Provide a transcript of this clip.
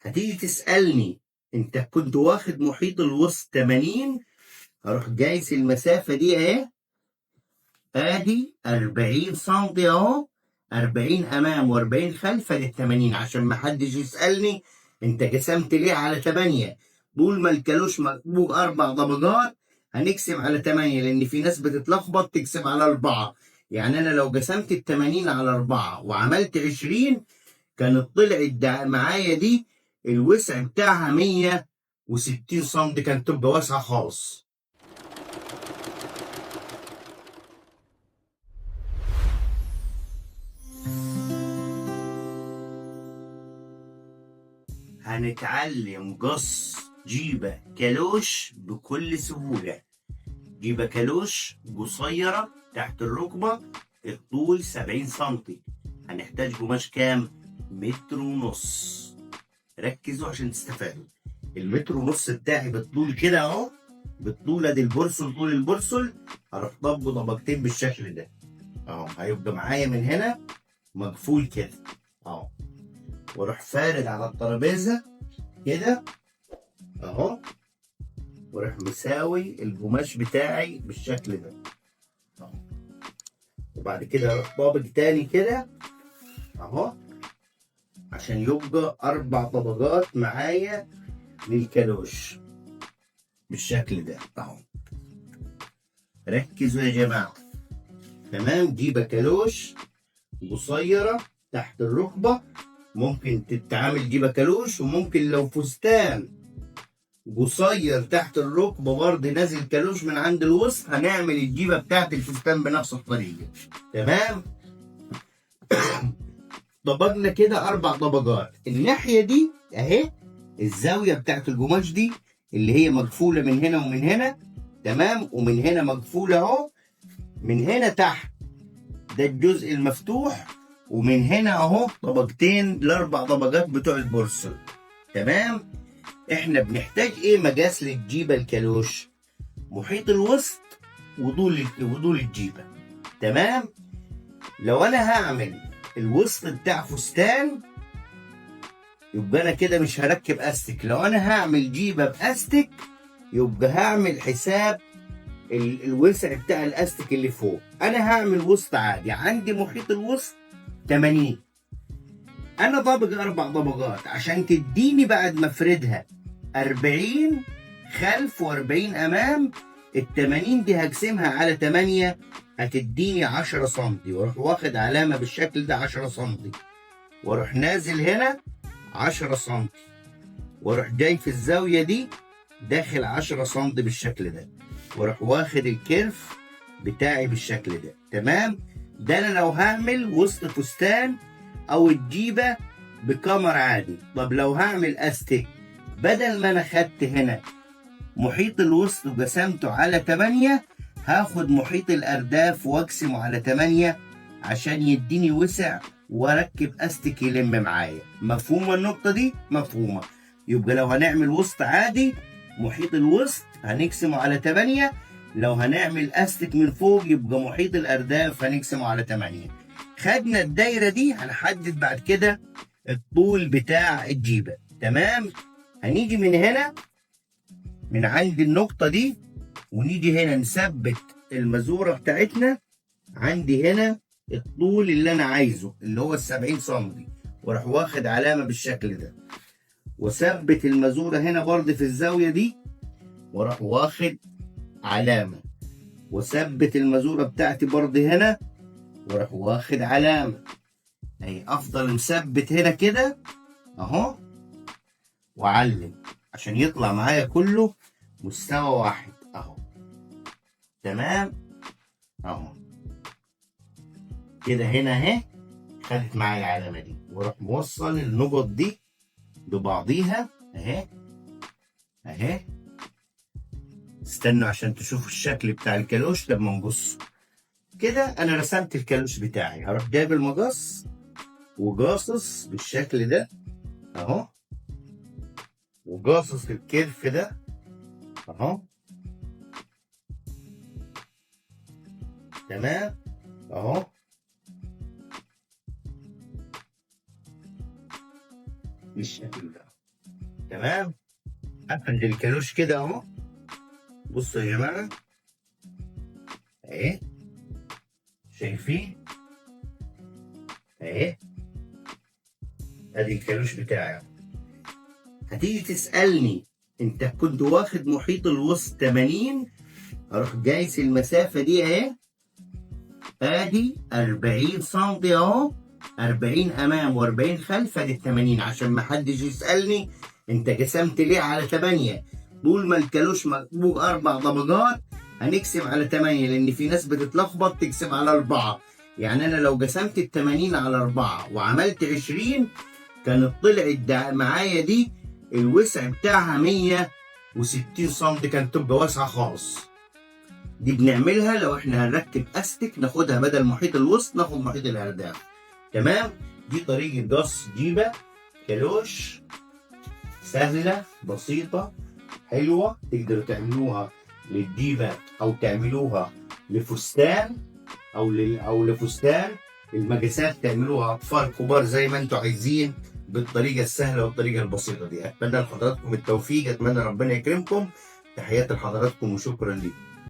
هتيجي تسألني انت كنت واخد محيط الوسط 80، هروح جايس المسافة دي اهي، ادي 40 سم اهو، 40 امام و40 خلف ادي 80، عشان ما حدش يسألني انت قسمت ليه على 8. طول ما الكالوش مكتوب 4 ضبجات هنقسم على 8، لان في ناس بتتلخبط تقسم على 4. يعني انا لو قسمت ال 80 على 4 وعملت 20 كانت طلعت معايا دي الوسع بتاعها 160 سم، كانت تبقى واسعة خالص. هنتعلم قص جيبة كالوش بكل سهولة. جيبة كالوش قصيرة تحت الركبة، الطول 70 سنتي. هنحتاج قماش كام؟ 1.5 متر. ركزوا عشان تستفادوا. ال1.5 متر بتاعي بالطول كده اهو، بالطول ادي البرسل، طول البرسل هروح طبقه طبقتين بالشكل ده اهو، هيبقى معايا من هنا مقفول كده اهو، واروح فارد على الترابيزه كده اهو، واروح مساوي القماش بتاعي بالشكل ده اهو، وبعد كده اروح طابق تاني كده اهو، عشان يبقى 4 طبقات معايا للكالوش بالشكل ده اهو. ركزوا يا جماعه. تمام. جيبه كالوش قصيره تحت الركبه، ممكن تتعامل جيبه كالوش، وممكن لو فستان قصير تحت الركبه برضه نازل كالوش من عند الوسط هنعمل الجيبه بتاعت الفستان بنفس الطريقه. تمام. طبقنا كده 4 طبقات. الناحيه دي اهي الزاويه بتاعت القماش دي اللي هي مقفوله من هنا ومن هنا، تمام، ومن هنا مقفوله اهو، من هنا تحت ده الجزء المفتوح، ومن هنا اهو طبقتين ل4 طبقات بتوع البورسل. تمام. احنا بنحتاج ايه مقاس للجيبه الكالوش؟ محيط الوسط وطول الجيبه. تمام. لو انا هعمل الوسط بتاع فستان يبقى انا كده مش هركب استك. لو انا هعمل جيبه باستك يبقى هعمل حساب الوسع بتاع الاستك اللي فوق. انا هعمل وسط عادي، عندي محيط الوسط 80، انا طابق 4 طبقات عشان تديني بعد ما افردها 40 خلف و40 امام. ال80 دي هقسمها على 8 هتديني 10 سم، واروح واخد علامه بالشكل ده 10 سم، واروح نازل هنا 10 سم، واروح جاي في الزاويه دي داخل 10 سم بالشكل ده، واروح واخد الكيرف بتاعي بالشكل ده. تمام. ده انا لو هعمل وسط فستان او الجيبه بكمر عادي. طب لو هعمل استك، بدل ما انا خدت هنا محيط الوسط وقسمته على 8 هاخد محيط الارداف واقسمه على 8 عشان يديني وسع واركب استك يلم معايا. مفهومه النقطه دي؟ مفهومه. يبقى لو هنعمل وسط عادي محيط الوسط هنقسمه على 8، لو هنعمل استك من فوق يبقى محيط الارداف هنقسمه على 8. خدنا الدايره دي، هنحدد بعد كده الطول بتاع الجيبه. تمام. هنيجي من هنا من عند النقطه دي ونيجي هنا نثبت المزوره بتاعتنا. عندي هنا الطول اللي انا عايزه اللي هو ال70 سم، واروح واخد علامه بالشكل ده، وثبت المزوره هنا برضه في الزاويه دي، واروح واخد علامه، وثبت المزوره بتاعتي برضه هنا، واروح واخد علامه. اهي افضل مثبت هنا كده اهو، واعلم عشان يطلع معايا كله مستوى واحد اهو. تمام اهو كده. هنا اهي خدت معايا العلامه دي، واروح موصل النقط دي ببعضيها اهي اهي. استنوا عشان تشوفوا الشكل بتاع الكالوش لما نقص كده. انا رسمت الكالوش بتاعي، هروح جايب المقص وقاصص بالشكل ده اهو، وقاصص الكيرف ده اهو. تمام اهو. بالشكل ده تمام. افرد الكالوش كده اهو، بصوا يا جماعه اهي، شايفين اهي، ادي الكالوش بتاعي. هتيجي تسالني انت كنت واخد محيط الوسط 80، اروح جايس المسافه دي اهي، ادي 40 سم اهو، 40 امام و40 خلف، ادي 80 عشان ما حدش يسالني انت قسمت ليه على 8. طول ما الكالوش مقبوب 4 طبقات هنقسم على 8، لان في ناس بتتلخبط تقسم على 4. يعني انا لو قسمت ال 80 على 4 وعملت 20 كانت طلعت معايا دي الوسع بتاعها 160 سم، كانت تبقى واسعه خالص. دي بنعملها لو احنا هنركب استك، ناخدها بدل محيط الوسط ناخد محيط الارداف. تمام. دي طريقه قص جيبه كالوش سهله بسيطه حلوه، تقدروا تعملوها للجيبه او تعملوها لفستان او لفستان. المقاسات تعملوها اطفال كبار زي ما انتم عايزين، بالطريقه السهله والطريقه البسيطه دي. اتمنى لحضراتكم التوفيق، اتمنى ربنا يكرمكم. تحياتي لحضراتكم وشكرا لكم.